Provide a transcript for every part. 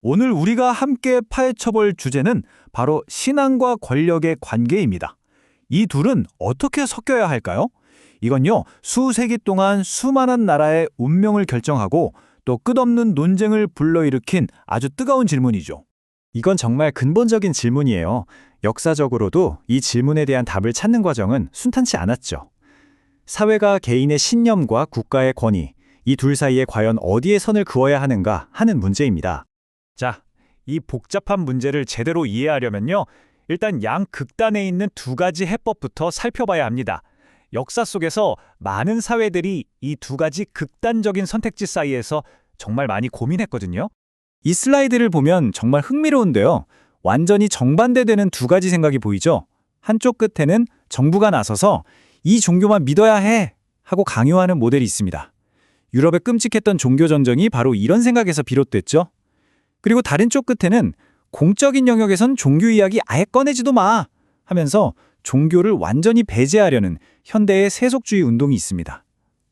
오늘 우리가 함께 파헤쳐볼 주제는 바로 신앙과 권력의 관계입니다. 이 둘은 어떻게 섞여야 할까요? 이건요, 수세기 동안 수많은 나라의 운명을 결정하고 또 끝없는 논쟁을 불러일으킨 아주 뜨거운 질문이죠. 이건 정말 근본적인 질문이에요. 역사적으로도 이 질문에 대한 답을 찾는 과정은 순탄치 않았죠. 사회가 개인의 신념과 국가의 권위, 이 둘 사이에 과연 어디에 선을 그어야 하는가 하는 문제입니다. 자, 이 복잡한 문제를 제대로 이해하려면요, 일단 양극단에 있는 두 가지 해법부터 살펴봐야 합니다. 역사 속에서 많은 사회들이 이 두 가지 극단적인 선택지 사이에서 정말 많이 고민했거든요. 이 슬라이드를 보면 정말 흥미로운데요. 완전히 정반대되는 두 가지 생각이 보이죠? 한쪽 끝에는 정부가 나서서 이 종교만 믿어야 해! 하고 강요하는 모델이 있습니다. 유럽의 끔찍했던 종교 전쟁이 바로 이런 생각에서 비롯됐죠. 그리고 다른 쪽 끝에는 공적인 영역에선 종교 이야기 아예 꺼내지도 마! 하면서 종교를 완전히 배제하려는 현대의 세속주의 운동이 있습니다.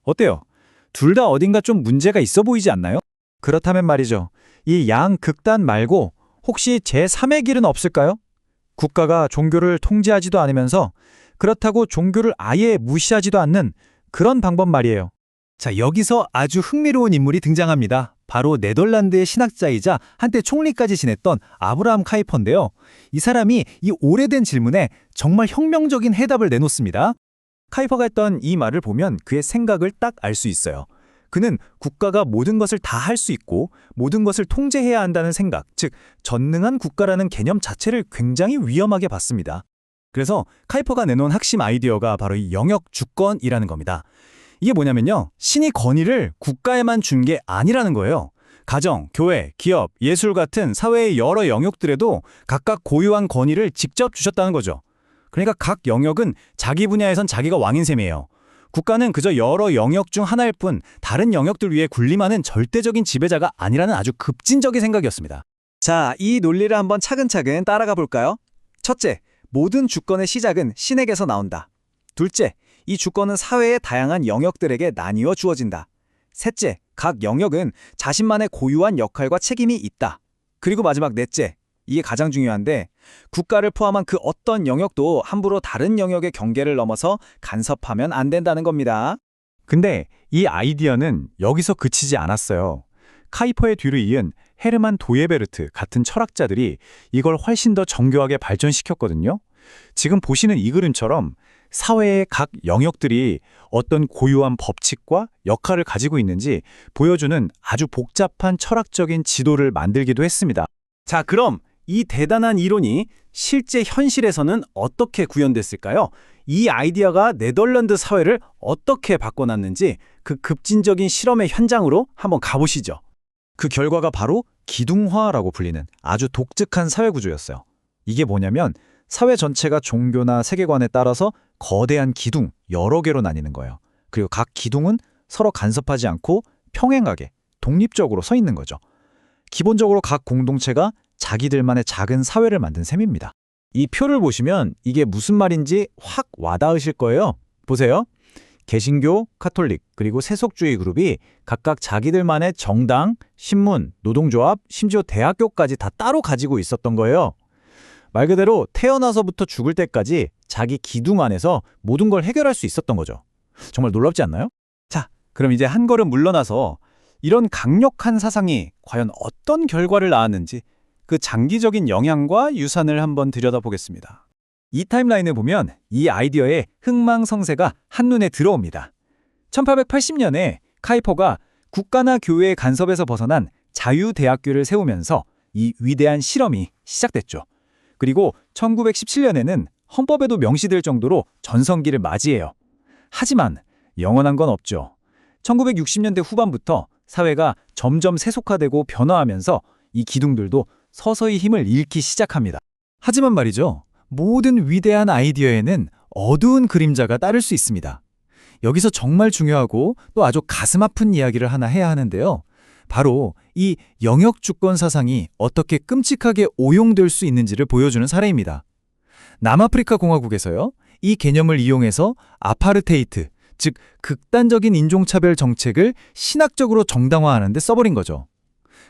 어때요? 둘 다 어딘가 좀 문제가 있어 보이지 않나요? 그렇다면 말이죠. 이 양극단 말고 혹시 제3의 길은 없을까요? 국가가 종교를 통제하지도 않으면서 그렇다고 종교를 아예 무시하지도 않는 그런 방법 말이에요. 자, 여기서 아주 흥미로운 인물이 등장합니다. 바로 네덜란드의 신학자이자 한때 총리까지 지냈던 아브라함 카이퍼인데요. 이 사람이 이 오래된 질문에 정말 혁명적인 해답을 내놓습니다. 카이퍼가 했던 이 말을 보면 그의 생각을 딱 알 수 있어요. 그는 국가가 모든 것을 다 할 수 있고 모든 것을 통제해야 한다는 생각, 즉 전능한 국가라는 개념 자체를 굉장히 위험하게 봤습니다. 그래서 카이퍼가 내놓은 핵심 아이디어가 바로 이 영역 주권이라는 겁니다. 이게 뭐냐면요, 신이 권위를 국가에만 준 게 아니라는 거예요. 가정, 교회, 기업, 예술 같은 사회의 여러 영역들에도 각각 고유한 권위를 직접 주셨다는 거죠. 그러니까 각 영역은 자기 분야에선 자기가 왕인 셈이에요. 국가는 그저 여러 영역 중 하나일 뿐 다른 영역들 위에 군림하는 절대적인 지배자가 아니라는 아주 급진적인 생각이었습니다. 자, 이 논리를 한번 차근차근 따라가 볼까요? 첫째, 모든 주권의 시작은 신에게서 나온다. 둘째, 이 주권은 사회의 다양한 영역들에게 나뉘어 주어진다. 셋째, 각 영역은 자신만의 고유한 역할과 책임이 있다. 그리고 마지막 넷째, 이게 가장 중요한데 국가를 포함한 그 어떤 영역도 함부로 다른 영역의 경계를 넘어서 간섭하면 안 된다는 겁니다. 근데 이 아이디어는 여기서 그치지 않았어요. 카이퍼의 뒤를 이은 헤르만 도예베르트 같은 철학자들이 이걸 훨씬 더 정교하게 발전시켰거든요. 지금 보시는 이 그림처럼 사회의 각 영역들이 어떤 고유한 법칙과 역할을 가지고 있는지 보여주는 아주 복잡한 철학적인 지도를 만들기도 했습니다. 자, 그럼 이 대단한 이론이 실제 현실에서는 어떻게 구현됐을까요? 이 아이디어가 네덜란드 사회를 어떻게 바꿔놨는지 그 급진적인 실험의 현장으로 한번 가보시죠. 그 결과가 바로 기둥화라고 불리는 아주 독특한 사회 구조였어요. 이게 뭐냐면 사회 전체가 종교나 세계관에 따라서 거대한 기둥 여러 개로 나뉘는 거예요. 그리고 각 기둥은 서로 간섭하지 않고 평행하게 독립적으로 서 있는 거죠. 기본적으로 각 공동체가 자기들만의 작은 사회를 만든 셈입니다. 이 표를 보시면 이게 무슨 말인지 확 와닿으실 거예요. 보세요. 개신교, 카톨릭, 그리고 세속주의 그룹이 각각 자기들만의 정당, 신문, 노동조합, 심지어 대학교까지 다 따로 가지고 있었던 거예요. 말 그대로 태어나서부터 죽을 때까지 자기 기둥 안에서 모든 걸 해결할 수 있었던 거죠. 정말 놀랍지 않나요? 자, 그럼 이제 한 걸음 물러나서 이런 강력한 사상이 과연 어떤 결과를 낳았는지 그 장기적인 영향과 유산을 한번 들여다보겠습니다. 이 타임라인을 보면 이 아이디어의 흥망성쇠가 한눈에 들어옵니다. 1880년에 카이퍼가 국가나 교회의 간섭에서 벗어난 자유대학교를 세우면서 이 위대한 실험이 시작됐죠. 그리고 1917년에는 헌법에도 명시될 정도로 전성기를 맞이해요. 하지만 영원한 건 없죠. 1960년대 후반부터 사회가 점점 세속화되고 변화하면서 이 기둥들도 서서히 힘을 잃기 시작합니다. 하지만 말이죠. 모든 위대한 아이디어에는 어두운 그림자가 따를 수 있습니다. 여기서 정말 중요하고 또 아주 가슴 아픈 이야기를 하나 해야 하는데요. 바로 이 영역주권 사상이 어떻게 끔찍하게 오용될 수 있는지를 보여주는 사례입니다. 남아프리카 공화국에서요. 이 개념을 이용해서 아파르테이트, 즉 극단적인 인종차별 정책을 신학적으로 정당화하는 데 써버린 거죠.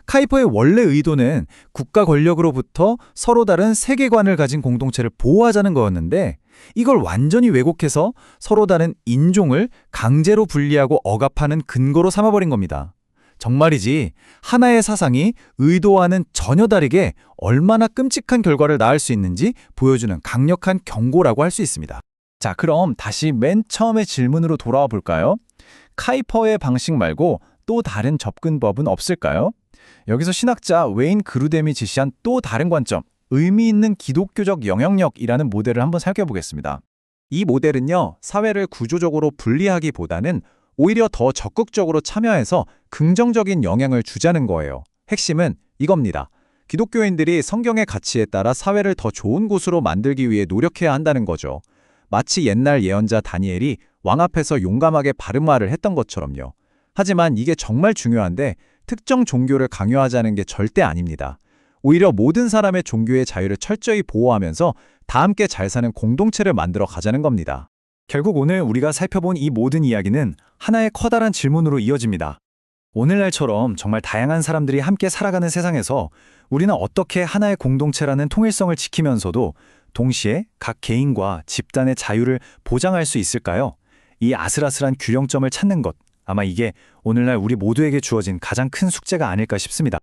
카이퍼의 원래 의도는 국가 권력으로부터 서로 다른 세계관을 가진 공동체를 보호하자는 거였는데 이걸 완전히 왜곡해서 서로 다른 인종을 강제로 분리하고 억압하는 근거로 삼아버린 겁니다. 정말이지 하나의 사상이 의도와는 전혀 다르게 얼마나 끔찍한 결과를 낳을 수 있는지 보여주는 강력한 경고라고 할 수 있습니다. 자, 그럼 다시 맨 처음의 질문으로 돌아와 볼까요? 카이퍼의 방식 말고 또 다른 접근법은 없을까요? 여기서 신학자 웨인 그루뎀이 제시한 또 다른 관점, 의미 있는 기독교적 영향력이라는 모델을 한번 살펴보겠습니다. 이 모델은요, 사회를 구조적으로 분리하기보다는 오히려 더 적극적으로 참여해서 긍정적인 영향을 주자는 거예요. 핵심은 이겁니다. 기독교인들이 성경의 가치에 따라 사회를 더 좋은 곳으로 만들기 위해 노력해야 한다는 거죠. 마치 옛날 예언자 다니엘이 왕 앞에서 용감하게 바른 말을 했던 것처럼요. 하지만 이게 정말 중요한데 특정 종교를 강요하자는 게 절대 아닙니다. 오히려 모든 사람의 종교의 자유를 철저히 보호하면서 다 함께 잘 사는 공동체를 만들어 가자는 겁니다. 결국 오늘 우리가 살펴본 이 모든 이야기는 하나의 커다란 질문으로 이어집니다. 오늘날처럼 정말 다양한 사람들이 함께 살아가는 세상에서 우리는 어떻게 하나의 공동체라는 통일성을 지키면서도 동시에 각 개인과 집단의 자유를 보장할 수 있을까요? 이 아슬아슬한 균형점을 찾는 것, 아마 이게 오늘날 우리 모두에게 주어진 가장 큰 숙제가 아닐까 싶습니다.